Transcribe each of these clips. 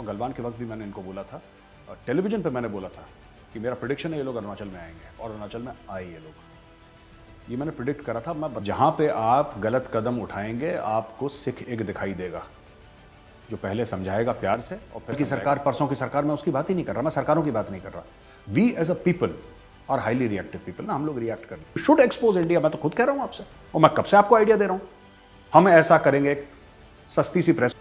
और गलवान के वक्त भी मैंने इनको बोला था, टेलीविजन पे मैंने बोला था कि मेरा प्रिडिक्शन है ये लोग अरुणाचल में आएंगे, और अरुणाचल में आए ये लोग। ये मैंने प्रिडिक्ट करा था। मैं जहां पे आप गलत कदम उठाएंगे आपको सिख एक दिखाई देगा जो पहले समझाएगा प्यार से, और फिर की सरकार, परसों की सरकार, मैं उसकी बात ही नहीं कर रहा, मैं सरकारों की बात नहीं कर रहा। We as a people are highly reactive people ना, हम लोग रिएक्ट कर रहे हैं। शुड एक्सपोज इंडिया, मैं तो खुद कह रहा हूं आपसे, और मैं कब से आपको आइडिया दे रहा हूं। हम ऐसा करेंगे, एक सस्ती सी प्रेस।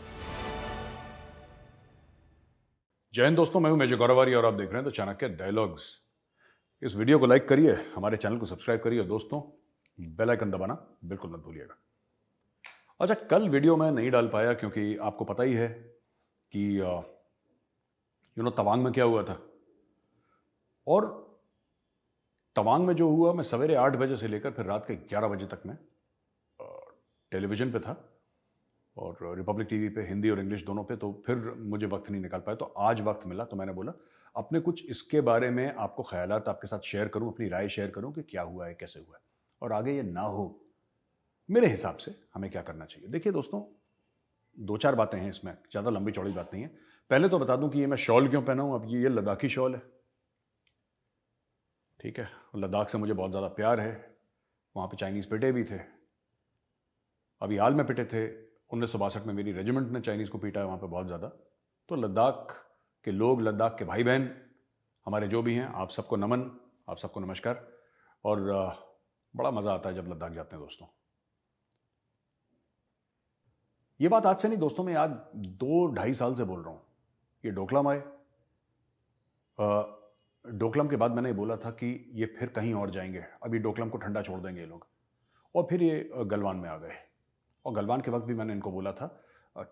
जय हिंद दोस्तों, मैं हूं मेजर गौरवारी और आप देख रहे हैं तो चाणक्य डायलॉग्स। इस वीडियो को लाइक करिए, हमारे चैनल को सब्सक्राइब करिए दोस्तों, बेल आइकन दबाना बिल्कुल मत भूलिएगा। अच्छा, कल वीडियो मैं नहीं डाल पाया क्योंकि आपको पता ही है कि तवांग में क्या हुआ था। और तवांग में जो हुआ, मैं सवेरे 8 बजे से लेकर फिर रात के 11 बजे तक मैं टेलीविजन पे था, और रिपब्लिक टीवी पे हिंदी और इंग्लिश दोनों पे, तो फिर मुझे वक्त नहीं निकाल पाया। तो आज वक्त मिला तो मैंने बोला अपने कुछ इसके बारे में आपको ख्यालात आपके साथ शेयर करूं, अपनी राय शेयर करूं कि क्या हुआ है, कैसे हुआ है, और आगे ये ना हो। मेरे हिसाब से हमें क्या करना चाहिए। देखिए दोस्तों, 2-4 बातें हैं इसमें, ज़्यादा लंबी चौड़ी बात नहीं है। पहले तो बता दूं कि ये मैं शॉल क्यों पहना हूं। अब ये लद्दाखी शॉल है, ठीक है। लद्दाख से मुझे बहुत ज़्यादा प्यार है। वहाँ पे चाइनीज़ पिटे भी थे, अभी हाल में पिटे थे। 1962 में मेरी रेजिमेंट ने चाइनीज़ को पीटा है वहाँ पे बहुत ज़्यादा। तो लद्दाख के लोग, लद्दाख के भाई बहन हमारे जो भी हैं, आप सबको नमन, आप सबको नमस्कार। और बड़ा मज़ा आता है जब लद्दाख जाते हैं दोस्तों। ये बात आज से नहीं दोस्तों, मैं आज 2-2.5 साल से बोल रहा हूँ। ये डोकलाम आए, डोकलाम के बाद मैंने ये बोला था कि ये फिर कहीं और जाएंगे, अभी डोकलाम को ठंडा छोड़ देंगे ये लोग, और फिर ये गलवान में आ गए। और गलवान के वक्त भी मैंने इनको बोला था,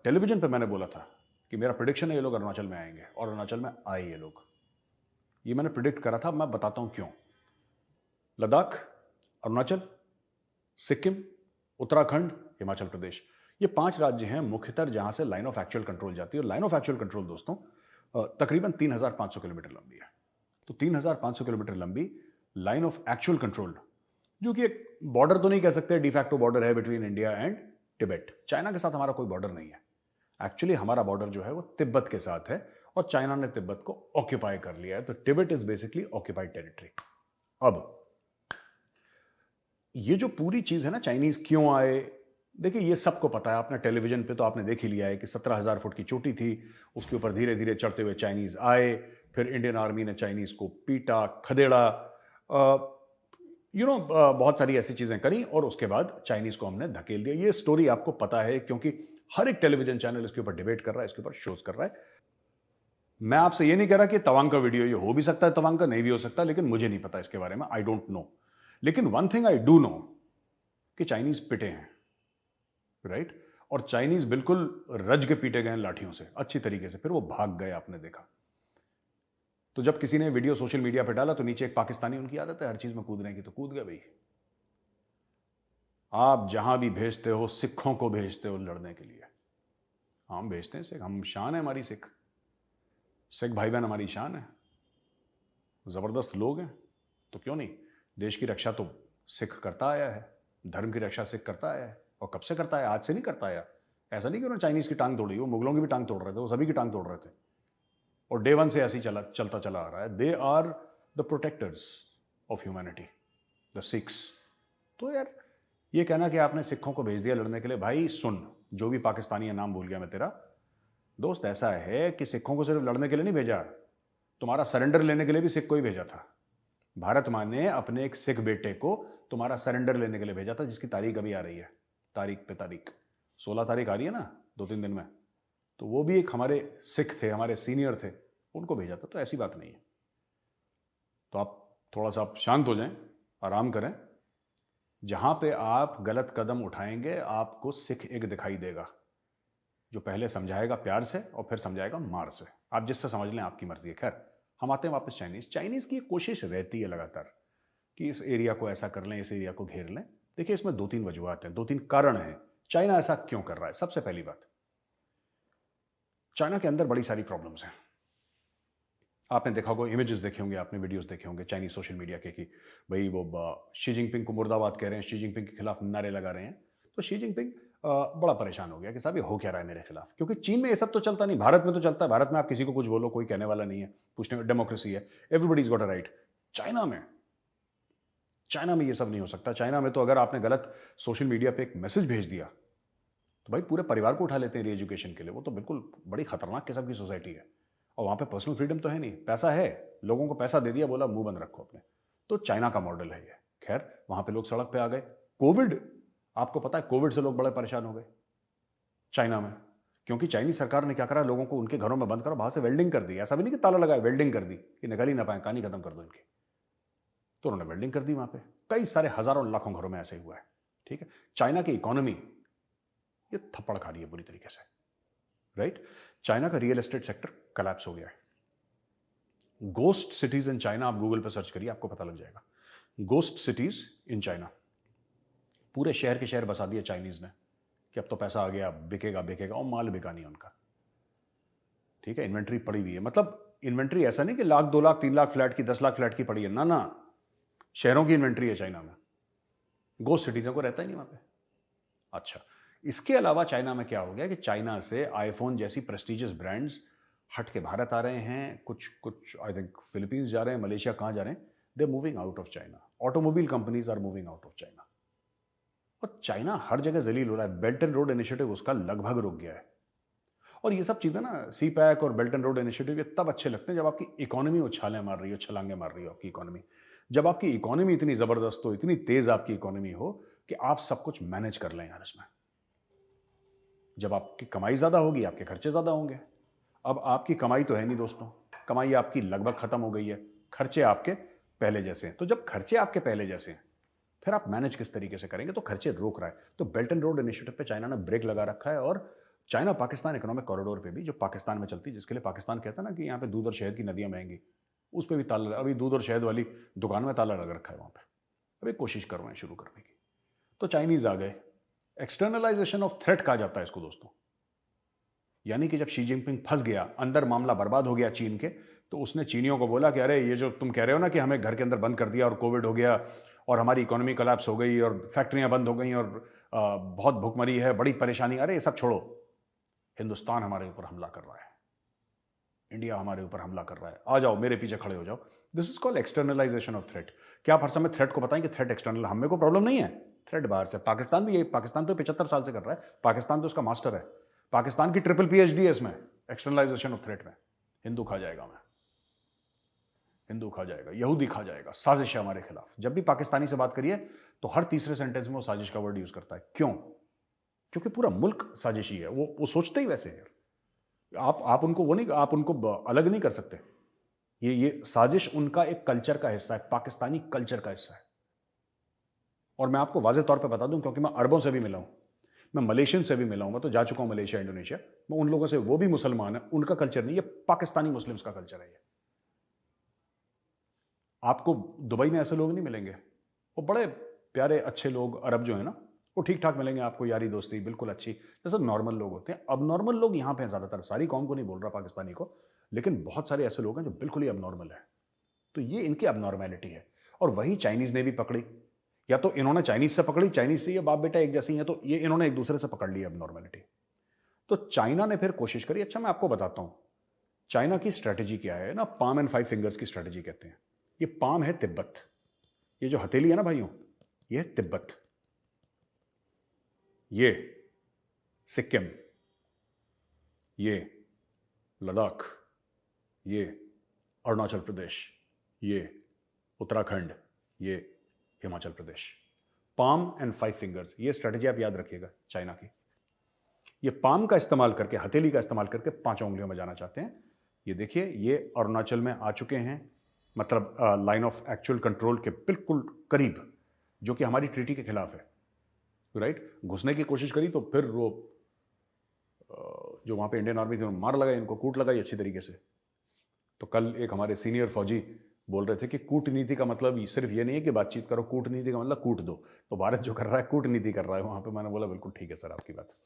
टेलीविजन पे मैंने बोला था कि मेरा प्रिडिक्शन है ये लोग अरुणाचल में आएंगे, और अरुणाचल में आए ये लोग। ये मैंने प्रिडिक्ट करा था। मैं बताता हूं क्यों। लद्दाख, अरुणाचल, सिक्किम, उत्तराखंड, हिमाचल प्रदेश, ये 5 राज्य हैं मुख्यतः जहां से लाइन ऑफ एक्चुअल कंट्रोल जाती है। और लाइन ऑफ एक्चुअल कंट्रोल दोस्तों तकरीबन 3500 किलोमीटर लंबी है। तो 3500 किलोमीटर लंबी लाइन ऑफ एक्चुअल कंट्रोल, जो कि एक बॉर्डर तो नहीं कह सकते, डिफैक्टो बॉर्डर है between India and Tibet. China के साथ हमारा कोई बॉर्डर नहीं है। एक्चुअली हमारा बॉर्डर जो है वो तिब्बत के साथ है, और चाइना ने तिब्बत को ऑक्यूपाई कर लिया है। तो Tibet is basically occupied territory. अब ये जो पूरी चीज है ना, चाइनीज क्यों आए, देखिए ये सबको पता है। आपने टेलीविजन पे तो आपने देख ही लिया है कि 17,000 फुट की चोटी थी, उसके ऊपर धीरे धीरे चढ़ते हुए चाइनीज आए, फिर इंडियन आर्मी ने चाइनीज को पीटा, खदेड़ा, बहुत सारी ऐसी चीजें करी, और उसके बाद चाइनीज को हमने धकेल दिया। ये स्टोरी आपको पता है क्योंकि हर एक टेलीविजन चैनल इसके ऊपर डिबेट कर रहा है, इसके ऊपर शोज कर रहा है। मैं आपसे ये नहीं कह रहा कि तवांग का वीडियो ये हो भी सकता है, तवांग का नहीं भी हो सकता, लेकिन मुझे नहीं पता इसके बारे में, आई डोंट नो। लेकिन one thing I do know कि चाइनीज पिटे हैं, राइट। और चाइनीज बिल्कुल रज के पीटे गए लाठियों से अच्छी तरीके से, फिर वो भाग गए, आपने देखा। तो जब किसी ने वीडियो सोशल मीडिया पे डाला तो नीचे एक पाकिस्तानी, उनकी आदत है हर चीज में कूदने की, तो कूद गए भाई। आप जहां भी भेजते हो, सिखों को भेजते हो लड़ने के लिए। हम भेजते हैं सिख, हम शान है हमारी, सिख भाई बहन हमारी शान है, जबरदस्त लोग हैं। तो क्यों नहीं, देश की रक्षा तो सिख करता आया है, धर्म की रक्षा सिख करता आया है। और कब से करता है, आज से नहीं करता आया। ऐसा नहीं कि उन्होंने चाइनीज की टांग तोड़ी, वो मुगलों की भी टांग तोड़ रहे थे, वो सभी की टांग तोड़ रहे थे, और डे 1 से ऐसे ही चलता चला आ रहा है। They are the protectors of humanity, the Sikhs. तो यार ये कहना कि आपने सिखों को भेज दिया लड़ने के लिए, भाई सुन, जो भी पाकिस्तानी है, नाम भूल गया मैं तेरा दोस्त, ऐसा है कि सिखों को सिर्फ लड़ने के लिए नहीं भेजा, तुम्हारा सरेंडर लेने के लिए भी सिख को ही भेजा था। भारत माँ ने अपने एक सिख बेटे को तुम्हारा सरेंडर लेने के लिए भेजा था, जिसकी तारीख अभी आ रही है, तारीख पे तारीख 16 तारीख आ रही है ना, 2-3 दिन में। तो वो भी एक हमारे सिख थे, हमारे सीनियर थे, उनको भेजा था। तो ऐसी बात नहीं है। तो आप थोड़ा सा आप शांत हो जाएं, आराम करें। जहां पे आप गलत कदम उठाएंगे आपको सिख एक दिखाई देगा जो पहले समझाएगा प्यार से और फिर समझाएगा मार से। आप जिससे समझ लें, आपकी मर्जी है। खैर, हम आते हैं वापस चाइनीज की कोशिश रहती है लगातार कि इस एरिया को ऐसा कर लें, इस एरिया को घेर लें। देखिए इसमें 2-3 वजूहत हैं, 2-3 कारण हैं चाइना ऐसा क्यों कर रहा है। सबसे पहली बात, चाइना के अंदर बड़ी सारी प्रॉब्लम्स हैं। आपने देखा होगा, इमेजेस देखे होंगे, आपने वीडियोस देखे होंगे चाइनीज सोशल मीडिया के कि भाई वो शी जिनपिंग को मुर्दाबाद कह रहे हैं, शी जिनपिंग के खिलाफ नारे लगा रहे हैं। तो शी जिनपिंग बड़ा परेशान हो गया कि साहब ये हो क्या रहा है मेरे खिलाफ, क्योंकि चीन में ये सब तो चलता नहीं, भारत में तो चलता है। भारत में आप किसी को कुछ बोलो, कोई कहने वाला नहीं है, पूछने, डेमोक्रेसी है, everybody is got a right. China में ये सब नहीं हो सकता। चाइना में तो अगर आपने गलत सोशल मीडिया पे एक मैसेज भेज दिया तो भाई पूरे परिवार को उठा लेते हैं री एजुकेशन के लिए। वो तो बिल्कुल बड़ी खतरनाक किस्म की सोसाइटी है। और वहाँ पे पर्सनल फ्रीडम तो है नहीं, पैसा है, लोगों को पैसा दे दिया, बोला मुंह बंद रखो अपने। तो चाइना का मॉडल है ये। खैर, वहाँ पे लोग सड़क पे आ गए। कोविड, आपको पता है कोविड से लोग बड़े परेशान हो गए चाइना में, क्योंकि चाइनीज सरकार ने क्या करा, लोगों को उनके घरों में बंद करा, बाहर से वेल्डिंग कर दी। ऐसा भी नहीं कि ताला लगाया, वेल्डिंग कर दी कि निकल ही ना पाए, कहानी खत्म कर दो इनकी। तो उन्होंने वेल्डिंग कर दी वहाँ पे। कई सारे हजारों लाखों घरों में ऐसे हुआ है। ठीक है, चाइना की इकोनॉमी ये थप्पड़ खा रही है बुरी तरीके से, राइट। चाइना का रियल एस्टेट सेक्टर कोलैप्स हो गया है। गोस्ट सिटीज इन चाइना, आप गूगल पर सर्च करिए, आपको पता लग जाएगा। गोस्ट सिटीज इन चाइना, पूरे शहर के शहर बसा दिए चाइनीज ने कि अब तो पैसा आ गया, बिकेगा बिकेगा, और माल बिका नहीं उनका। ठीक है, इन्वेंट्री पड़ी हुई है। मतलब इन्वेंट्री ऐसा नहीं कि लाख 2 लाख 3 लाख फ्लैट की, 10 लाख फ्लैट की पड़ी है, ना ना, शहरों की इन्वेंट्री है चाइना में। गोस्ट सिटीजों को रहता ही नहीं वहां पे। अच्छा, इसके अलावा चाइना में क्या हो गया कि चाइना से आईफोन जैसी प्रेस्टिजियस ब्रांड्स हट के भारत आ रहे हैं, कुछ आई थिंक फिलीपींस जा रहे हैं, मलेशिया, कहाँ जा रहे हैं, they moving out of China. Automobile companies are moving out of China. और चाइना हर जगह जलील हो रहा है। बेल्ट एंड रोड इनिशिएटिव उसका लगभग रुक गया है। और ये सब चीजें ना, सी पैक और बेल्ट एंड रोड इनिशिएटिव, ये तब अच्छे लगते हैं जब आपकी इकोनॉमी उछालें मार रही हो, छलांगे मार रही हो आपकी इकोनॉमी। जब आपकी इकोनॉमी इतनी जबरदस्त हो, इतनी तेज आपकी इकोनॉमी हो कि आप सब कुछ मैनेज कर लें यार इसमें। जब आपकी कमाई ज्यादा होगी, आपके खर्चे ज्यादा होंगे। अब आपकी कमाई तो है नहीं दोस्तों, कमाई आपकी लगभग खत्म हो गई है, खर्चे आपके पहले जैसे हैं। तो जब खर्चे आपके पहले जैसे हैं, फिर आप मैनेज किस तरीके से करेंगे? तो खर्चे रोक रहा है। तो बेल्ट एंड रोड इनिशिएटिव पे चाइना ने ब्रेक लगा रखा है। और चाइना पाकिस्तान इकोनॉमिक कॉरिडोर पे भी, जो पाकिस्तान में चलती है, जिसके लिए पाकिस्तान कहता है ना कि यहाँ पे दूध और शहद की नदियां बहेंगी, उस पर भी ताला, अभी दूध और शहद वाली दुकान में ताला लगा रखा है वहां पे। अभी कोशिश कर रहे हैं शुरू करने की। तो चाइनीज आ गए। एक्सटर्नलाइजेशन ऑफ थ्रेट कहा जाता है इसको दोस्तों। यानी कि जब शी जिनपिंग फंस गया, अंदर मामला बर्बाद हो गया चीन के, तो उसने चीनियों को बोला कि अरे ये जो तुम कह रहे हो ना कि हमें घर के अंदर बंद कर दिया और कोविड हो गया और हमारी इकोनॉमी कोलैप्स हो गई और फैक्ट्रियां बंद हो गई और बहुत भुखमरी है, बड़ी परेशानी, अरे ये सब छोड़ो। हिंदुस्तान हमारे ऊपर हमला कर रहा है, इंडिया हमारे ऊपर हमला कर रहा है, आ जाओ मेरे पीछे खड़े हो जाओ। This is called externalisation of threat. क्या आप हर समय थ्रेट को बताएं कि थ्रेट एक्सटर्नल, हमें को प्रॉब्लम नहीं है, थ्रेट बाहर से। पाकिस्तान भी, ये पाकिस्तान तो 75 साल से कर रहा है, पाकिस्तान तो उसका मास्टर है, पाकिस्तान की ट्रिपल PhD है इसमें, एक्सटर्नलाइजेशन ऑफ थ्रेट में। हिंदू खा जाएगा, मैं हिंदू खा जाएगा, यहूदी खा जाएगा, साजिश है हमारे खिलाफ। जब भी पाकिस्तानी से बात करिए तो हर तीसरे सेंटेंस में वो साजिश का वर्ड यूज करता है। क्यों? क्योंकि पूरा मुल्क साजिशी है। वो सोचते ही वैसे है। आप उनको वो नहीं, आप उनको अलग नहीं कर सकते। ये साजिश उनका एक कल्चर का हिस्सा है, पाकिस्तानी कल्चर का हिस्सा है। और मैं आपको वाज़ेह तौर पे बता दूं, क्योंकि मैं अरबों से भी मिला हूं, मैं मलेशियन से भी मिला हूं, मैं तो जा चुका हूं मलेशिया, इंडोनेशिया। मैं उन लोगों से, वो भी मुसलमान है, उनका कल्चर नहीं, ये पाकिस्तानी मुस्लिम्स का कल्चर है ये। आपको दुबई में ऐसे लोग नहीं मिलेंगे। वो बड़े प्यारे अच्छे लोग, अरब जो है ना, वो ठीक ठाक मिलेंगे आपको, यारी दोस्ती बिल्कुल अच्छी, जैसे नॉर्मल लोग होते हैं। अब नॉर्मल लोग यहाँ पे ज़्यादातर, सारी कौम को नहीं बोल रहा पाकिस्तानी को, लेकिन बहुत सारे ऐसे लोग हैं जो बिल्कुल ही अब नॉर्मल है। तो ये इनकी अब नॉर्मेलिटी है। और वही चाइनीज़ ने भी पकड़ी, या तो इन्होंने चाइनीज़ से पकड़ी, चाइनीज़ से ये बाप बेटा एक जैसे ही है, तो ये इन्होंने एक दूसरे से पकड़ ली अब नॉर्मेलिटी। तो चाइना ने फिर कोशिश करी। अच्छा, मैं आपको बताता हूँ चाइना की स्ट्रैटेजी क्या है ना, पाम एंड 5 फिंगर्स की स्ट्रैटेजी कहते हैं। ये पाम है तिब्बत, ये जो हथेली है ना भाइयों, ये है तिब्बत, ये सिक्किम, ये लद्दाख, ये अरुणाचल प्रदेश, ये उत्तराखंड, ये Himachal Pradesh. Palm and 5 fingers, ये स्ट्रैटेजी आप याद रखिएगा चाइना की। ये पाम का इस्तेमाल करके, हथेली का इस्तेमाल करके 5 उंगलियों में जाना चाहते हैं। ये देखिए, ये अरुणाचल में आ चुके हैं, मतलब लाइन ऑफ एक्चुअल कंट्रोल के बिल्कुल करीब, जो कि हमारी ट्रीटी के खिलाफ है, राइट। घुसने की कोशिश करी तो फिर वो जो वहाँ पे इंडियन आर्मी थी मार लगाई इनको, कूट लगाई अच्छी तरीके से। तो कल एक हमारे सीनियर फौजी बोल रहे थे कि कूटनीति का मतलब सिर्फ ये नहीं है कि बातचीत करो, कूटनीति का मतलब कूट दो। तो भारत जो कर रहा है कूटनीति कर रहा है वहाँ पे। मैंने बोला बिल्कुल ठीक है सर आपकी बात।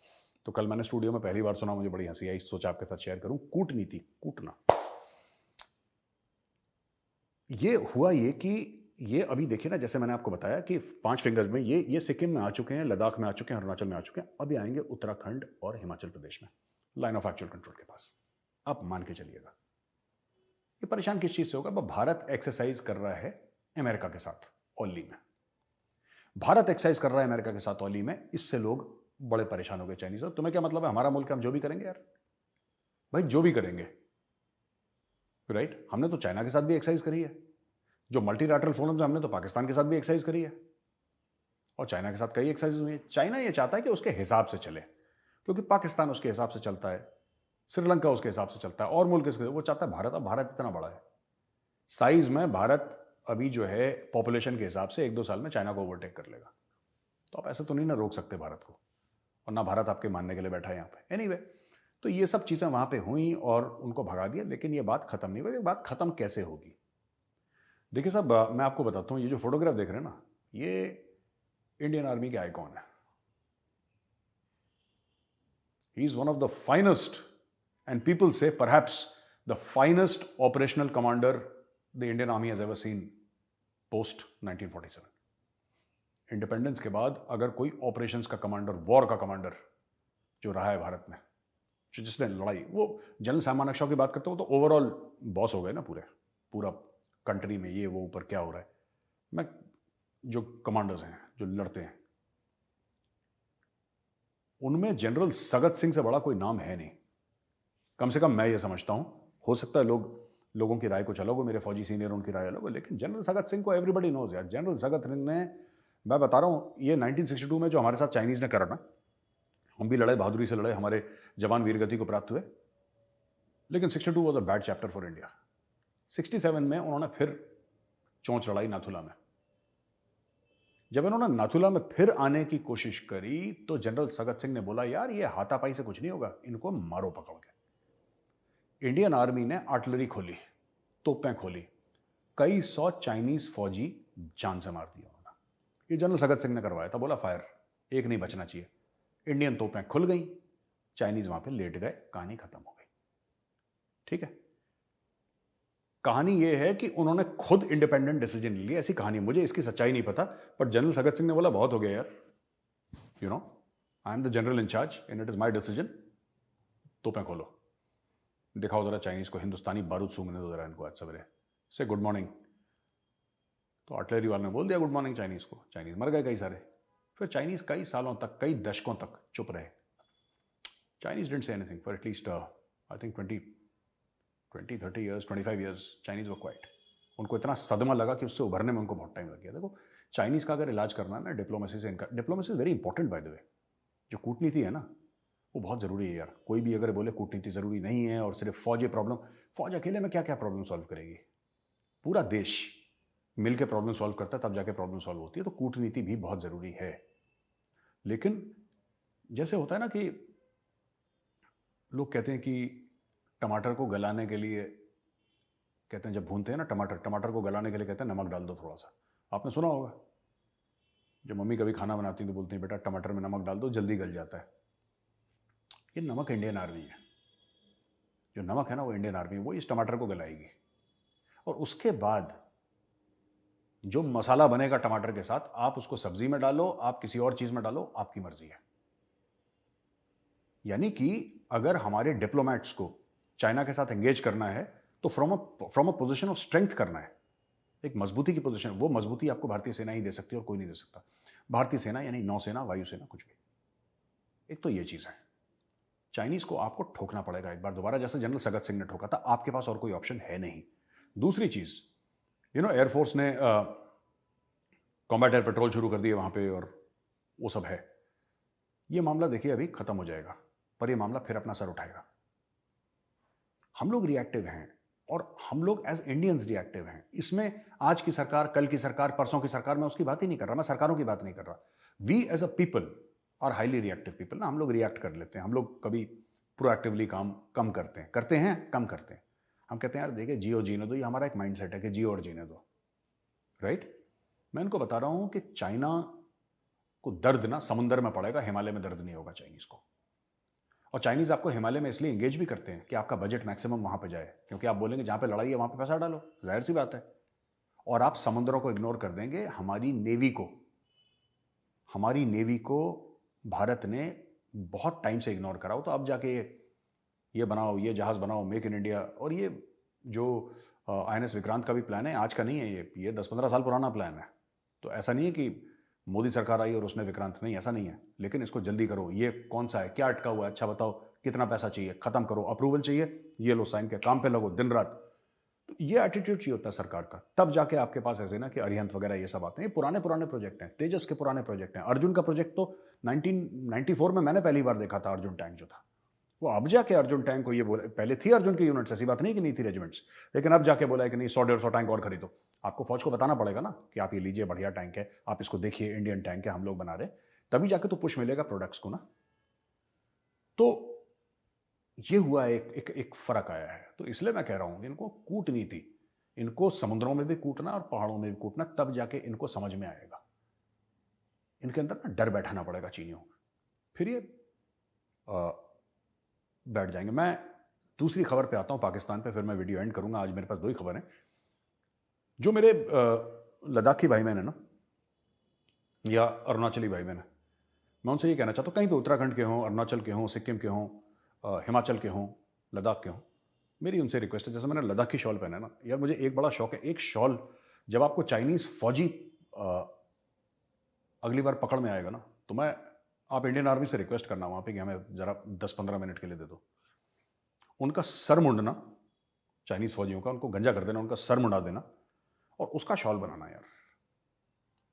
तो कल मैंने स्टूडियो में पहली बार सुना, मुझे बड़ी हंसी आई, सोचा आपके साथ शेयर करूँ। कूटनीति, कूटना। ये हुआ ये कि ये अभी देखिए ना, जैसे मैंने आपको बताया कि 5 फिंगर्स में ये सिक्किम में आ चुके हैं, लद्दाख में आ चुके हैं, अरुणाचल में आ चुके हैं, अभी आएंगे उत्तराखंड और हिमाचल प्रदेश में, लाइन ऑफ एक्चुअल कंट्रोल के पास। आप मान के चलिएगा ये परेशान किस चीज से होगा? भारत एक्सरसाइज कर रहा है अमेरिका के साथ ओली में, भारत एक्सरसाइज कर रहा है अमेरिका के साथ ओली में, इससे लोग बड़े परेशान हो गए चाइनीज। तुम्हें क्या मतलब है, हमारा मुल्क हम जो भी करेंगे यार, भाई जो भी करेंगे, राइट? हमने तो चाइना के साथ भी एक्सरसाइज करी है, जो मल्टीलैटरल फोरम्स हमने तो पाकिस्तान के साथ भी एक्सरसाइज करी है, और चाइना के साथ कई एक्सरसाइज हुई है। चाइना ये चाहता है कि उसके हिसाब से चले, क्योंकि पाकिस्तान उसके हिसाब से चलता है, श्रीलंका उसके हिसाब से चलता है, और मुल्क इसके, वो चाहता है भारत, अब भारत इतना बड़ा है साइज में, भारत अभी जो है पॉपुलेशन के हिसाब से 1-2 साल में चाइना को ओवरटेक कर लेगा। तो आप ऐसे तो नहीं ना रोक सकते भारत को, और ना भारत आपके मानने के लिए बैठा है यहाँ पे। एनीवे, तो ये सब चीज़ें वहाँ पे हुई और उनको भगा दिया, लेकिन ये बात खत्म नहीं हुई। ये बात खत्म कैसे होगी? देखिए साहब, मैं आपको बताता हूँ, ये जो फोटोग्राफ देख रहे हैं ना, ये इंडियन आर्मी के आइकॉन है। He is one of the finest and people say perhaps the finest operational commander the Indian army has ever seen post 1947। Independence के बाद अगर कोई ऑपरेशंस का कमांडर, वॉर का कमांडर जो रहा है भारत में, जो जिसने लड़ाई, वो जनरल साइमन मानेकशॉ की बात करते हो तो ओवरऑल बॉस हो गए ना पूरा कंट्री में, ये वो ऊपर क्या हो रहा है। मैं जो कमांडर्स हैं जो लड़ते हैं, उनमें जनरल सगत सिंह से बड़ा कोई नाम है नहीं, कम से कम मैं ये समझता हूं। हो सकता है लोगों की राय कुछ अलग हो, मेरे फौजी सीनियर उनकी राय अलग हो, लेकिन जनरल सगत सिंह को एवरीबडी नोज यार। जनरल सगत सिंह ने, मैं बता रहा हूं, ये 1962 में जो हमारे साथ चाइनीज ने करा ना, हम भी लड़े, बहादुरी से लड़े, हमारे जवान वीरगति को प्राप्त हुए, लेकिन 62 was a bad chapter for India. 67 में उन्होंने फिर चोंच लड़ाई नाथुला में। जब इन्होंने नाथुला में फिर आने की कोशिश करी तो जनरल सगत सिंह ने बोला, यार ये हाथापाई से कुछ नहीं होगा, इनको मारो पकड़ के। इंडियन आर्मी ने आर्टिलरी खोली, तोपें खोली, कई 100 चाइनीज फौजी जान से मार दिया उन्होंने। ये जनरल सगत सिंह ने करवाया था, बोला फायर, एक नहीं बचना चाहिए। इंडियन तोपें खुल गई, चाइनीज वहां पे लेट गए, कहानी खत्म हो गई। ठीक है, कहानी यह है कि उन्होंने खुद इंडिपेंडेंट डिसीजन ली, ऐसी कहानी। मुझे इसकी सच्चाई नहीं पता, पर जनरल सगत सिंह ने बोला बहुत हो गया यार, you know, I am the general in-charge and it is my decision, तोपें खोलो, दिखाओ जरा चाइनीज को, हिंदुस्तानी बारूद सूंघने दो जरा इनको आज सवेरे से, गुड मॉर्निंग। तो आर्टिलरी वाले ने बोल दिया गुड मॉर्निंग चाइनीज को, चाइनीज मर गए कई सारे। फिर चाइनीज कई सालों तक, कई दशकों तक चुप रहे। Chinese didn't say anything for at least I think 20-30 years, 25 years Chinese were quite. उनको इतना सदमा लगा कि उससे उभरने में उनको बहुत टाइम लग गया। देखो, चाइनीज का अगर इलाज करना है ना डिप्लोमेसी से, इनका diplomacy is very important by the way. जो कूटनीति है ना, वो बहुत ज़रूरी है यार। कोई भी अगर बोले कूटनीति ज़रूरी नहीं है और सिर्फ फौज ही प्रॉब्लम, फौज अकेले में क्या क्या प्रॉब्लम सॉल्व करेगी? पूरा देश मिल के प्रॉब्लम सॉल्व करता है, तब जाके प्रॉब्लम सॉल्व होती है। तो कूटनीति भी बहुत ज़रूरी है। लेकिन जैसे होता है ना कि लोग कहते हैं कि टमाटर को गलाने के लिए, कहते हैं जब भूनते हैं ना टमाटर को गलाने के लिए कहते हैं नमक डाल दो थोड़ा सा। आपने सुना होगा, जब मम्मी कभी खाना बनाती हैं तो बोलती हैं बेटा टमाटर में नमक डाल दो, जल्दी गल जाता है। ये नमक इंडियन आर्मी है, जो नमक है ना वो इंडियन आर्मी, वो इस टमाटर को गलाएगी। और उसके बाद जो मसाला बनेगा टमाटर के साथ, आप उसको सब्जी में डालो, आप किसी और चीज में डालो, आपकी मर्जी है। यानी कि अगर हमारे डिप्लोमेट्स को चाइना के साथ एंगेज करना है तो from a position of strength करना है, एक मजबूती की पोजीशन। वो मजबूती आपको भारतीय सेना ही दे सकती है और कोई नहीं दे सकता। भारतीय सेना यानी नौसेना, वायुसेना, कुछ भी। एक तो ये चीज है, चाइनीज को आपको ठोकना पड़ेगा एक बार दोबारा, जैसे जनरल सगत सिंह ने ठोका था। आपके पास और कोई ऑप्शन है नहीं। दूसरी चीज, एयरफोर्स ने कॉम्बैट एयर पेट्रोल शुरू कर दिए वहां पे, और वो सब है। ये मामला देखिए अभी खत्म हो जाएगा, पर ये मामला फिर अपना सर उठाएगा। हम लोग रिएक्टिव हैं, और हम लोग एज इंडियंस रिएक्टिव हैं। इसमें आज की सरकार, कल की सरकार, परसों की सरकार, मैं उसकी बात ही नहीं कर रहा, मैं सरकारों की बात नहीं कर रहा। We as a people are highly reactive people ना। हम लोग रिएक्ट कर लेते हैं, हम लोग कभी प्रोएक्टिवली काम कम करते हैं, कम करते हैं। हम कहते हैं यार देखिए जियो जीने दो, ये हमारा एक माइंडसेट है कि जियो और जीने दो, राइट। मैं इनको बता रहा हूं कि चाइना को दर्द ना समुंदर में पड़ेगा, हिमालय में दर्द नहीं होगा चाइनीज को। और चाइनीज आपको हिमालय में इसलिए एंगेज भी करते हैं कि आपका बजट मैक्सिमम वहां पे जाए, क्योंकि आप बोलेंगे जहां पे लड़ाई है वहां पे पैसा डालो, जाहिर सी बात है। और आप समुद्रों को इग्नोर कर देंगे। हमारी नेवी को भारत ने बहुत टाइम से इग्नोर करा हो, तो अब जाके ये बनाओ, ये जहाज़ बनाओ, मेक इन इंडिया। और ये जो INS विक्रांत का भी प्लान है, आज का नहीं है, ये 10-15 साल पुराना प्लान है। तो ऐसा नहीं है कि मोदी सरकार आई और उसने विक्रांत, नहीं, ऐसा नहीं है। लेकिन इसको जल्दी करो। ये कौन सा है, क्या अटका हुआ है, अच्छा बताओ, कितना पैसा चाहिए, खत्म करो, अप्रूवल चाहिए, ये लो साइन के, काम पे लगो दिन रात। तो ये एटीट्यूड चाहिए होता है सरकार का, तब जाके आपके पास ऐसे ना कि अरिहंत वगैरह ये सब आते हैं। ये पुराने प्रोजेक्ट हैं, तेजस के पुराने प्रोजेक्ट हैं। अर्जुन का प्रोजेक्ट तो 1994 में मैंने पहली बार देखा था, अर्जुन टैंक जो था वो। अब जाके अर्जुन टैंक को ये बोला, पहले थी अर्जुन की यूनिट्स, ऐसी बात नहीं कि नहीं थी रेजिमेंट्स, लेकिन अब जाके बोला है कि नहीं 100-150 टैंक और खरीदो। आपको फौज को बताना पड़ेगा ना कि आप ये लीजिए, बढ़िया टैंक है, आप इसको देखिए, इंडियन टैंक है, हम लोग बना रहे, तभी जाके तो पुश मिलेगा प्रोडक्ट्स को ना। तो ये हुआ एक फर्क आया है। तो इसलिए मैं कह रहा हूं, इनको कूटनीति, इनको समुद्रों में भी कूटना और पहाड़ों में भी कूटना, तब जाके इनको समझ में आएगा। इनके अंदर ना डर बैठाना पड़ेगा चीनियों, फिर ये बैठ जाएंगे। मैं दूसरी खबर पे आता हूं, पाकिस्तान पे, फिर मैं वीडियो एंड करूंगा। आज मेरे पास 2 ही खबर हैं। जो मेरे लद्दाखी भाई बहन है ना, या अरुणाचली भाई बहन है, मैं उनसे ये कहना चाहता हूँ, कहीं पे उत्तराखंड के हों, अरुणाचल के हों, सिक्किम के हों, हिमाचल के हों, लद्दाख के हों, मेरी उनसे रिक्वेस्ट है, जैसे मैंने लद्दाखी शॉल पहना है ना यार, मुझे एक बड़ा शौक है। एक शॉल जब आपको चाइनीज़ फौजी अगली बार पकड़ में आएगा ना, तो आप इंडियन आर्मी से रिक्वेस्ट करना वहाँ पे कि हमें ज़रा 10-15 मिनट के लिए दे दो। उनका सर मुंडना, चाइनीज़ फौजियों का, उनको गंजा कर देना, उनका सर मुंडा देना और उसका शॉल बनाना यार,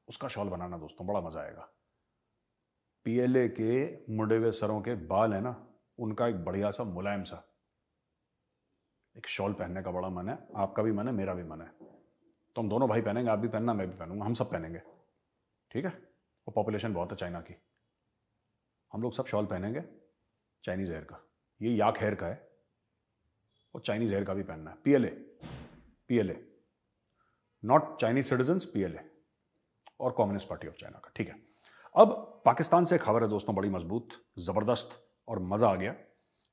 उसका शॉल बनाना दोस्तों, बड़ा मज़ा आएगा। PLA के मुंडे हुए सरों के बाल है ना, उनका एक बढ़िया सा मुलायम सा एक शॉल पहनने का बड़ा मन है। आपका भी मन है, मेरा भी मन है। तो हम दोनों भाई पहनेंगे, आप भी पहनना, मैं भी पहनूंगा, हम सब पहनेंगे, ठीक है। वो पॉपुलेशन बहुत है चाइना की, हम लोग सब शॉल पहनेंगे चाइनीज़ हेयर का। ये याक हेयर का है और चाइनीज़ हेयर का भी पहनना है। PLA not Chinese citizens, PLA और कम्युनिस्ट पार्टी ऑफ चाइना का, ठीक है। अब पाकिस्तान से खबर है दोस्तों, बड़ी मजबूत, ज़बरदस्त, और मज़ा आ गया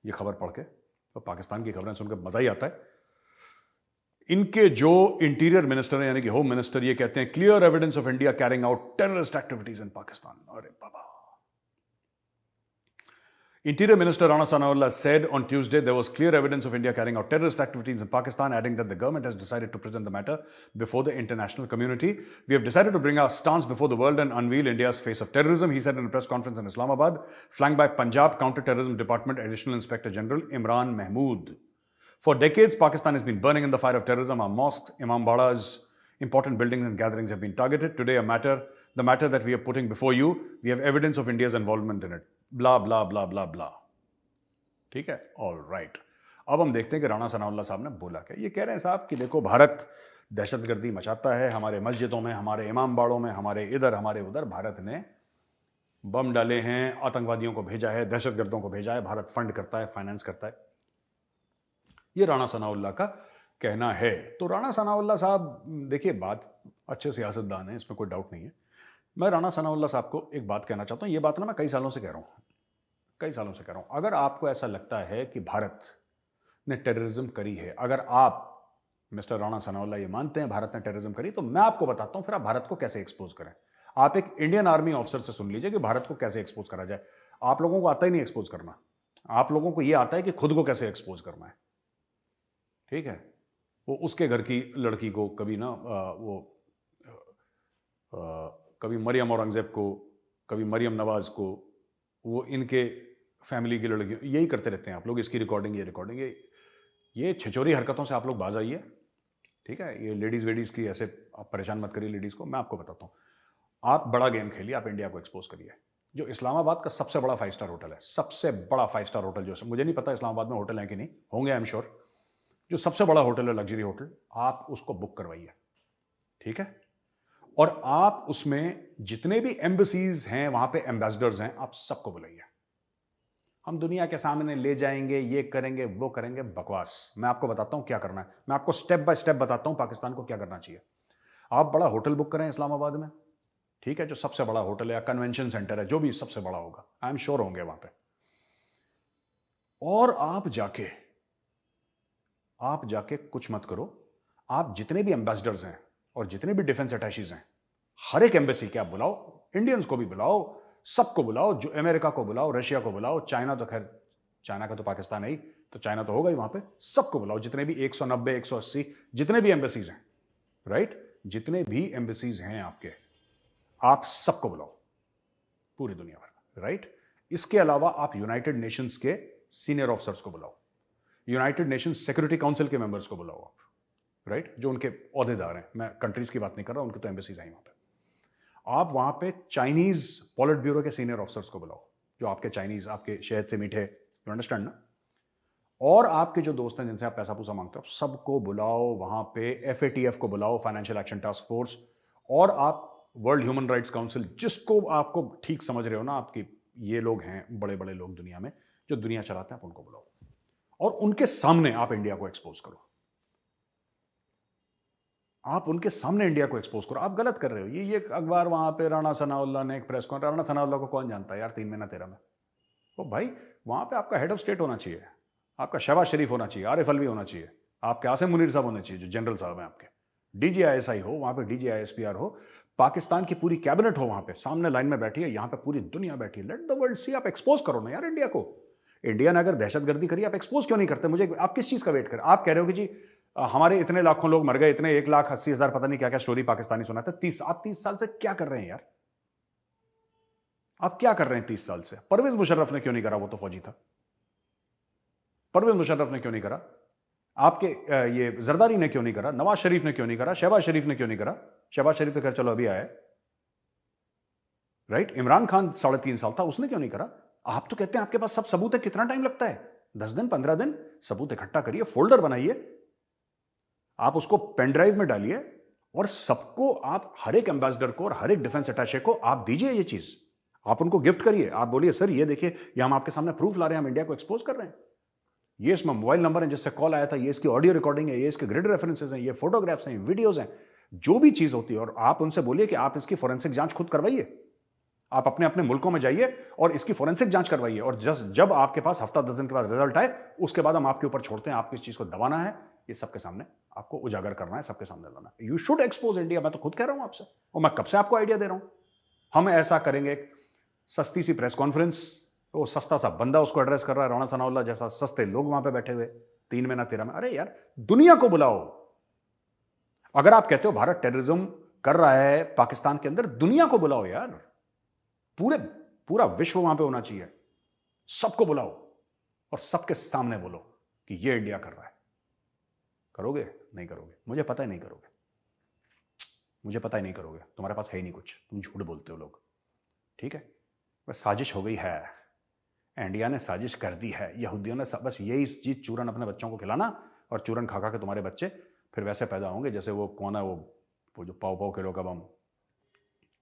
ये खबर पढ़ के। तो पाकिस्तान की खबरें सुनकर मज़ा ही आता है। इनके जो इंटीरियर मिनिस्टर हैं, यानी कि होम मिनिस्टर, ये कहते हैं clear evidence of India carrying out terrorist activities in Pakistan. अरे बाबा। Interior Minister Rana Sanaullah said on Tuesday there was clear evidence of India carrying out terrorist activities in Pakistan, adding that the government has decided to present the matter before the international community. We have decided to bring our stance before the world and unveil India's face of terrorism, he said in a press conference in Islamabad, flanked by Punjab Counter-Terrorism Department Additional Inspector General Imran Mahmood. For decades, Pakistan has been burning in the fire of terrorism. Our mosques, imambadas, important buildings and gatherings have been targeted. Today, the matter that we are putting before you, we have evidence of India's involvement in it. Blah, blah, blah, blah, blah. ठीक है, all right. अब हम देखते हैं कि राणा सनाउल्लाह साहब ने बोला क्या। ये कह रहे हैं साहब कि देखो, भारत दहशतगर्दी मचाता है, हमारे मस्जिदों में, हमारे इमाम बाड़ों में, हमारे इधर, हमारे उधर भारत ने बम डाले हैं, आतंकवादियों को भेजा है, दहशतगर्दों को भेजा है, भारत फंड करता है, फाइनेंस करता है। ये राणा सनाउल्लाह का कहना है। तो राणा सनाउल्लाह साहब, देखिए, बात अच्छे सियासतदान है, इसमें कोई डाउट नहीं है। मैं राणा सनाउल्लाह साहब को एक बात कहना चाहता हूँ। ये बात ना मैं कई सालों से कह रहा हूँ, अगर आपको ऐसा लगता है कि भारत ने टेररिज्म करी है, अगर आप मिस्टर राणा सनाउल्लाह ये मानते हैं भारत ने टेररिज्म करी, तो मैं आपको बताता हूँ फिर आप भारत को कैसे एक्सपोज करें। आप एक इंडियन आर्मी ऑफिसर से सुन लीजिए कि भारत को कैसे एक्सपोज करा जाए। आप लोगों को आता ही नहीं एक्सपोज करना, आप लोगों को ये आता है कि खुद को कैसे एक्सपोज करना है, ठीक है। वो उसके घर की लड़की को कभी ना कभी मरियम औरंगजेब को, कभी मरियम नवाज को, वो इनके फैमिली की लड़की, यही करते रहते हैं आप लोग। इसकी रिकॉर्डिंग, ये रिकॉर्डिंग, ये छिचोरी हरकतों से आप लोग बाज आइए, ठीक है। ये लेडीज़ वेडीज़ की ऐसे आप परेशान मत करिए लेडीज़ को। मैं आपको बताता हूँ, आप बड़ा गेम खेलिए, आप इंडिया को एक्सपोज करिए। जो इस्लामाबाद का सबसे बड़ा 5 स्टार होटल है, सबसे बड़ा 5 स्टार होटल, जो मुझे नहीं पता इस्लामाबाद में होटल है कि नहीं, होंगे आई एम श्योर, जो सबसे बड़ा होटल है, लग्जरी होटल, आप उसको बुक करवाइए, ठीक है। और आप उसमें जितने भी एम्बेसीज हैं, वहां पे एम्बेसडर्स हैं, आप सबको बुलाइए। हम दुनिया के सामने ले जाएंगे, ये करेंगे, वो करेंगे, बकवास। मैं आपको बताता हूं क्या करना है, मैं आपको स्टेप बाय स्टेप बताता हूं पाकिस्तान को क्या करना चाहिए। आप बड़ा होटल बुक करें इस्लामाबाद में, ठीक है, जो सबसे बड़ा होटल है या कन्वेंशन सेंटर है, जो भी सबसे बड़ा होगा, आई एम श्योर होंगे वहां पे। और आप जाके कुछ मत करो, आप जितने भी एम्बेसडर्स हैं और जितने भी डिफेंस अटैचीज हैं, हर एक एम्बेसी के आप बुलाओ, इंडियंस को भी बुलाओ, सबको बुलाओ, जो अमेरिका को बुलाओ, रशिया को बुलाओ, चाइना तो खैर, चाइना का तो पाकिस्तान है ही, तो चाइना तो होगा ही वहां पे, सबको बुलाओ, जितने भी 190 180 जितने भी एम्बेसीज हैं, राइट, जितने भी एम्बेसीज हैं आपके, आप सबको बुलाओ पूरी दुनिया भर, राइट। इसके अलावा आप यूनाइटेड नेशंस के सीनियर ऑफिसर्स को बुलाओ, यूनाइटेड नेशंस सिक्योरिटी काउंसिल के मेंबर्स को बुलाओ आप, राइट, जो उनके ओहदेदार हैं, मैं कंट्रीज की बात नहीं कर रहा, उनके तो एम्बेसीज हैं वहां पे। आप वहां पे चाइनीज पॉलिट ब्यूरो के सीनियर ऑफिसर्स को बुलाओ, जो आपके चाइनीज, आपके शहद से मीठे, यू अंडरस्टैंड ना। और आपके जो दोस्त हैं जिनसे आप पैसा पूसा मांगते हो, सबको बुलाओ वहां पे, FATF को बुलाओ, फाइनेंशियल एक्शन टास्क फोर्स, और आप वर्ल्ड ह्यूमन राइट्स काउंसिल, जिसको आपको ठीक समझ रहे हो ना, आपकी ये लोग हैं बड़े बड़े लोग दुनिया में जो दुनिया चलाते हैं, आप उनको बुलाओ और उनके सामने आप इंडिया को एक्सपोज करो, आप उनके सामने इंडिया को एक्सपोज करो। आप गलत कर रहे हो। ये अखबार वहां पे राणा सनाउल्लाह ने एक प्रेस कॉन्फ्रेंस, राणा सनाउल्लाह को कौन जानता है यार 3 महीना 13 में, तो भाई वहां पे आपका हेड ऑफ स्टेट होना चाहिए, आपका शहबाज शरीफ होना चाहिए, आरिफ अलवी होना चाहिए, आपके आसिम मुनीर साहब होने चाहिए जो जनरल साहब हैं आपके, DGISI हो वहां पे, DGISPR हो, पाकिस्तान की पूरी कैबिनेट हो वहां पे, सामने लाइन में बैठी है, यहां पे पूरी दुनिया बैठी है, लेट द वर्ल्ड सी। आप एक्सपोज करो ना यार इंडिया को। इंडिया ने अगर दहशतगर्दी करी, आप एक्सपोज क्यों नहीं करते? मुझे आप किस चीज का वेट करें? आप कह रहे हो कि जी हमारे इतने लाखों लोग मर गए, इतने 1,80,000 पता नहीं क्या क्या स्टोरी पाकिस्तानी सुनाते, 30 साल से क्या कर रहे हैं यार? आप क्या कर रहे हैं 30 साल से? परवेज मुशर्रफ ने क्यों नहीं करा? वो तो फौजी था। परवेज मुशर्रफ ने क्यों नहीं करा? आपके ये जरदारी ने क्यों नहीं करा? नवाज शरीफ ने क्यों नहीं करा? शहबाज शरीफ ने क्यों नहीं करा? शहबाज शरीफ तो खैर चलो अभी आया, राइट। इमरान खान 3.5 साल था, उसने क्यों नहीं करा? आप तो कहते हैं आपके पास सब सबूत है, कितना टाइम लगता है? 10 दिन 15 दिन सबूत इकट्ठा करिए, फोल्डर बनाइए, आप उसको पेन ड्राइव में डालिए और सबको, आप हर एक एम्बेसडर को और हर एक डिफेंस अटैचे को आप दीजिए ये चीज, आप उनको गिफ्ट करिए। आप बोलिए सर ये देखिए, ये हम आपके सामने प्रूफ ला रहे हैं, हम इंडिया को एक्सपोज कर रहे हैं, ये इसमें मोबाइल नंबर है जिससे कॉल आया था, ये इसकी ऑडियो रिकॉर्डिंग है, ये इसके ग्रिड रेफरेंसेस हैं, ये फोटोग्राफ्स हैं, वीडियोस हैं, जो भी चीज होती है। और आप उनसे बोलिए कि आप इसकी फोरेंसिक जांच खुद करवाइए, आप अपने अपने मुल्कों में जाइए और इसकी फोरेंसिक जांच करवाइए, और जब आपके पास हफ्ता 10 दिन के बाद रिजल्ट आए, उसके बाद हम आपके ऊपर छोड़ते हैं। आपको इस चीज को दबाना है, ये सबके सामने आपको उजागर करना है, सबके सामने लाना है। You should expose India. मैं तो खुद कह रहा हूं आपसे, और मैं कब से आपको आइडिया दे रहा हूं। हम ऐसा करेंगे, सस्ती सी प्रेस कॉन्फ्रेंस, वो सस्ता सा बंदा उसको एड्रेस कर रहा है, राणा सनाउल्लाह जैसा, सस्ते लोग वहां पे बैठे हुए, 3 महीना 13 में। अरे यार दुनिया को बुलाओ। अगर आप कहते हो भारत टेररिज्म कर रहा है पाकिस्तान के अंदर, दुनिया को बुलाओ यार, पूरा विश्व वहां पे होना चाहिए, सबको बुलाओ और सबके सामने बोलो कि ये इंडिया कर रहा है। करोगे? नहीं करोगे, मुझे पता ही नहीं करोगे, मुझे पता ही नहीं करोगे, तुम्हारे पास है ही नहीं कुछ, तुम झूठ बोलते हो लोग, ठीक है। बस साजिश हो गई है, इंडिया ने साजिश कर दी है, यहूदियों ने बस यही चीज, चूरन अपने बच्चों को खिलाना, और चूरन खा खा के तुम्हारे बच्चे फिर वैसे पैदा होंगे जैसे वो कौन है, वो जो पाव पाव किलो का बम,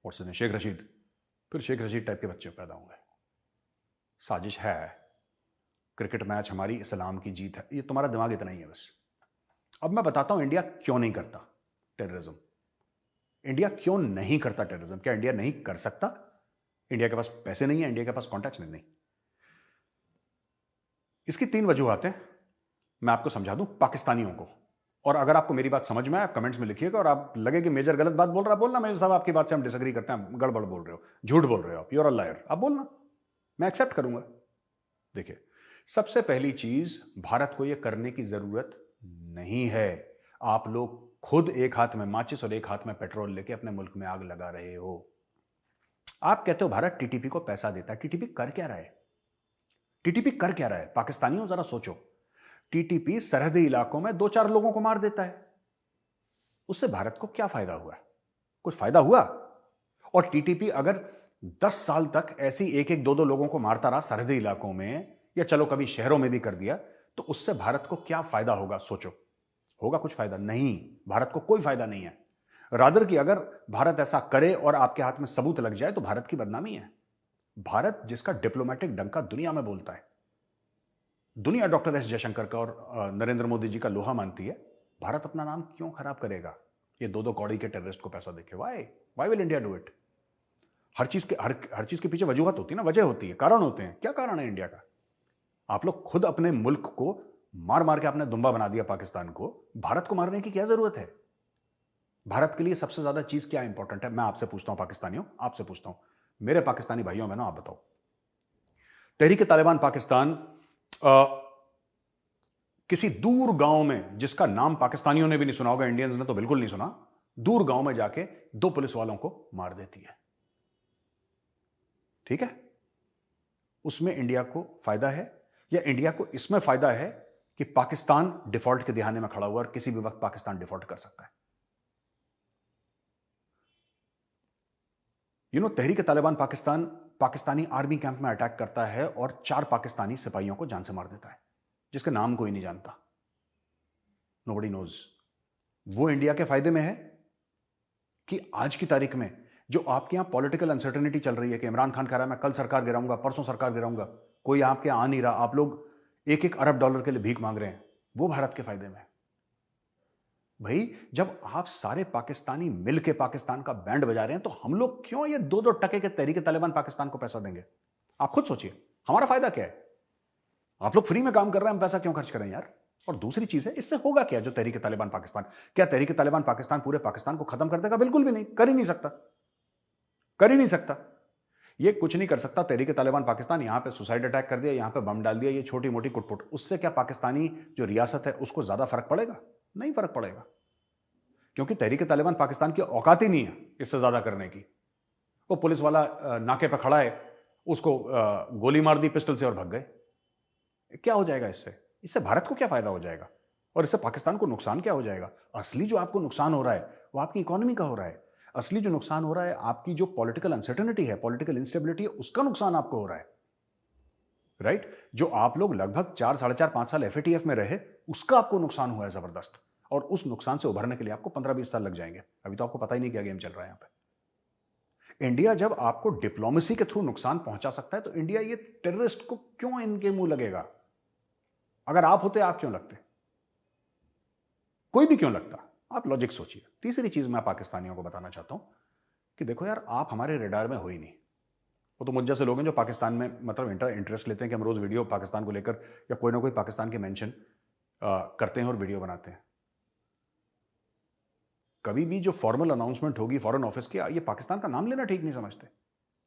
और शेख रशीद, फिर शेख रशीद टाइप के बच्चे पैदा होंगे। साजिश है, क्रिकेट मैच हमारी इस्लाम की जीत है, ये तुम्हारा दिमाग इतना ही है बस। अब मैं बताता हूं इंडिया क्यों नहीं करता टेररिज्म। इंडिया क्यों नहीं करता टेररिज्म? क्या इंडिया नहीं कर सकता? इंडिया के पास पैसे नहीं है, इंडिया के पास कॉन्टैक्ट्स नहीं। इसकी 3 वजूहत हैं, मैं आपको समझा दूं पाकिस्तानियों को। और अगर आपको मेरी बात समझ में आए, आप कमेंट्स में लिखिएगा, और आप लगे कि मेजर गलत बात बोल रहा है, बोलना मेजर साहब आपकी बात से हम डिसएग्री करते हैं, गड़बड़ बोल रहे हो, झूठ बोल रहे हो, आप, यू आर अ लायर, आप बोलना, मैं एक्सेप्ट करूंगा। देखिए, सबसे पहली चीज, भारत को यह करने की जरूरत नहीं है। आप लोग खुद एक हाथ में माचिस और एक हाथ में पेट्रोल लेके अपने मुल्क में आग लगा रहे हो। आप कहते हो भारत टीटीपी को पैसा देता है, टीटीपी कर क्या रहा है? टीटीपी कर क्या रहा है? पाकिस्तानियों जरा सोचो, टीटीपी सरहदी इलाकों में 2-4 लोगों को मार देता है, उससे भारत को क्या फायदा हुआ? कुछ फायदा हुआ? और टीटीपी अगर 10 साल तक ऐसी 1-1, 2-2 लोगों को मारता रहा सरहदी इलाकों में, या चलो कभी शहरों में भी कर दिया, तो उससे भारत को क्या फायदा होगा? सोचो, होगा कुछ फायदा? नहीं, भारत को कोई फायदा नहीं है। रादर कि अगर भारत ऐसा करे और आपके हाथ में सबूत लग जाए तो भारत की बदनामी है। भारत जिसका डिप्लोमेटिक डंका दुनिया में बोलता है, दुनिया डॉक्टर एस जयशंकर का और नरेंद्र मोदी जी का लोहा मानती है, भारत अपना नाम क्यों खराब करेगा ये 2-2 कौड़ी के टेररिस्ट को पैसा देके? Why will India do it? हर चीज के पीछे वजूहत होती है ना, वजह होती है, कारण होते हैं। क्या कारण है इंडिया का? आप लोग खुद अपने मुल्क को मार मार के आपने दुम्बा बना दिया पाकिस्तान को, भारत को मारने की क्या जरूरत है? भारत के लिए सबसे ज्यादा चीज क्या इंपॉर्टेंट है? मैं आपसे पूछता हूं पाकिस्तानियों, आपसे पूछता हूं, मेरे पाकिस्तानी भाइयों बहनों, आप बताओ। तहरीक तालिबान पाकिस्तान किसी दूर गांव में, जिसका नाम पाकिस्तानियों ने भी नहीं सुना होगा, इंडियंस ने तो बिल्कुल नहीं सुना, दूर गांव में जाके 2 पुलिस वालों को मार देती है। ठीक है, उसमें इंडिया को फायदा है या इंडिया को इसमें फायदा है कि पाकिस्तान डिफॉल्ट के दिहाने में खड़ा हुआ और किसी भी वक्त पाकिस्तान डिफॉल्ट कर सकता है। तहरीक तालिबान पाकिस्तान पाकिस्तानी आर्मी कैंप में अटैक करता है और 4 पाकिस्तानी सिपाहियों को जान से मार देता है, जिसके नाम कोई नहीं जानता, नोबडी नोज। वो इंडिया के फायदे में है कि आज की तारीख में जो आपके यहां पॉलिटिकल अनसर्टेनिटी चल रही है कि इमरान खान कह रहा है मैं कल सरकार गिराऊंगा, परसों सरकार गिराऊंगा, कोई आपके यहां आ नहीं रहा, आप लोग $1-1 अरब के लिए भीख मांग रहे हैं, वो भारत के फायदे में है। भाई, जब आप सारे पाकिस्तानी मिलके पाकिस्तान का बैंड बजा रहे हैं तो हम लोग क्यों ये 2-2 टके के तहरीक तालिबान पाकिस्तान को पैसा देंगे? आप खुद सोचिए, हमारा फायदा क्या है? आप लोग फ्री में काम कर रहे हैं, हम पैसा क्यों खर्च करें यार? और दूसरी चीज है, इससे होगा क्या जो तहरीक तालिबान पाकिस्तान, क्या तहरीक तालिबान पाकिस्तान पूरे पाकिस्तान को खत्म कर देगा? बिल्कुल भी नहीं, कर ही नहीं सकता, कर ही नहीं सकता। ये कुछ नहीं कर सकता। तहरीक तालिबान पाकिस्तान यहां पे सुसाइड अटैक कर दिया, यहां पे बम डाल दिया, ये छोटी मोटी कुटपुट, उससे क्या पाकिस्तानी जो रियासत है उसको ज्यादा फर्क पड़ेगा? नहीं फर्क पड़ेगा, क्योंकि तहरीक तालिबान पाकिस्तान की औकात ही नहीं है इससे ज्यादा करने की। वो पुलिस वाला नाके पे खड़ा है, उसको गोली मार दी पिस्टल से और भाग गए। क्या हो जाएगा इससे? इससे भारत को क्या फायदा हो जाएगा और इससे पाकिस्तान को नुकसान क्या हो जाएगा? असली जो आपको नुकसान हो रहा है वो आपकी इकोनॉमी का हो रहा है। असली जो नुकसान हो रहा है, आपकी जो पॉलिटिकल अनसर्टेनिटी है, पॉलिटिकल इंस्टेबिलिटी है, उसका नुकसान आपको हो रहा है। राइट? जो आप लोग लगभग 4, 4.5, 5 साल एफएटीएफ में रहे, उसका आपको नुकसान हुआ है जबरदस्त, और उस नुकसान से उभरने के लिए आपको 15-20 साल लग जाएंगे। अभी तो आपको पता ही नहीं क्या गेम चल रहा है यहां पे। इंडिया जब आपको डिप्लोमेसी के थ्रू नुकसान पहुंचा सकता है तो इंडिया ये टेररिस्ट को क्यों इनके मुंह लगेगा? अगर आप होते, आप क्यों लगते? कोई भी क्यों लगता? आप लॉजिक सोचिए। तीसरी चीज मैं पाकिस्तानियों को बताना चाहता हूं कि देखो यार, आप हमारे रेडार में हो ही नहीं। वो तो मुझ जैसे लोग हैं जो पाकिस्तान में मतलब इंटरेस्ट लेते हैं कि हम रोज वीडियो पाकिस्तान को लेकर या कोई ना कोई पाकिस्तान के मेंशन करते हैं और वीडियो बनाते हैं। कभी भी जो फॉर्मल अनाउंसमेंट होगी फॉरेन ऑफिस की, ये पाकिस्तान का नाम लेना ठीक नहीं समझते।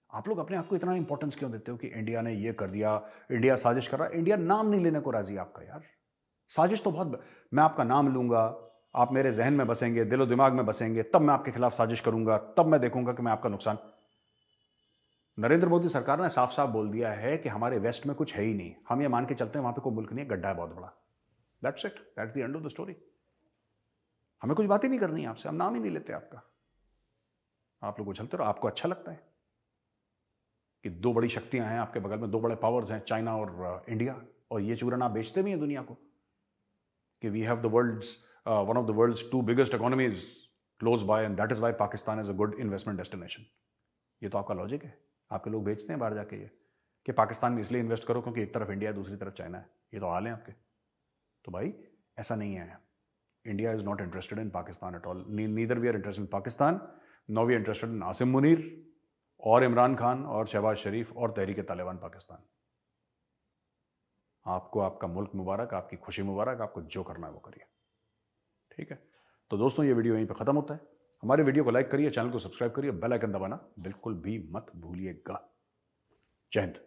आप लोग अपने आप को इतना इंपॉर्टेंस क्यों देते हो कि इंडिया ने ये कर दिया, इंडिया साजिश कर रहा है? इंडिया नाम नहीं लेने को राजी आपका यार। साजिश तो बहुत, मैं आपका नाम लूंगा, आप मेरे जहन में बसेंगे, दिलो दिमाग में बसेंगे, तब मैं आपके खिलाफ साजिश करूंगा, तब मैं देखूंगा कि मैं आपका नुकसान। नरेंद्र मोदी सरकार ने साफ साफ बोल दिया है कि हमारे वेस्ट में कुछ है ही नहीं, हम ये मान के चलते हैं वहां पे कोई मुल्क नहीं है, गड्ढा है बहुत बड़ा। That's it, that's the end of the story. हमें कुछ बात ही नहीं करनी है आपसे, हम नाम ही नहीं लेते आपका। आप लोग उछलते रहो, आपको अच्छा लगता है कि 2 बड़ी शक्तियां हैं आपके बगल में, 2 बड़े पावर्स हैं, चाइना और इंडिया, और ये चूरन आप बेचते भी हैं दुनिया को कि we have the world's one of the world's 2 biggest economies close by and that is why Pakistan is a good investment destination. ये तो आपका लॉजिक है। आपके लोग बेचते हैं बाहर जाके ये कि पाकिस्तान में इसलिए इन्वेस्ट करो क्योंकि एक तरफ इंडिया है, दूसरी तरफ चाइना है। ये तो हाल है आपके। तो भाई ऐसा नहीं है। India is not interested in Pakistan at all. Neither we are interested in Pakistan, no we interested in Asim Munir और इमरान खान और शहबाज शरीफ और तहरीक तालिबान पाकिस्तान। आपको आपका मुल्क मुबारक, आपकी खुशी मुबारक, आपको जो करना है वो करिए। ठीक है, तो दोस्तों ये वीडियो यहीं पे खत्म होता है। हमारे वीडियो को लाइक करिए, चैनल को सब्सक्राइब करिए, बेल आइकन दबाना बिल्कुल भी मत भूलिएगा। जय हिंद।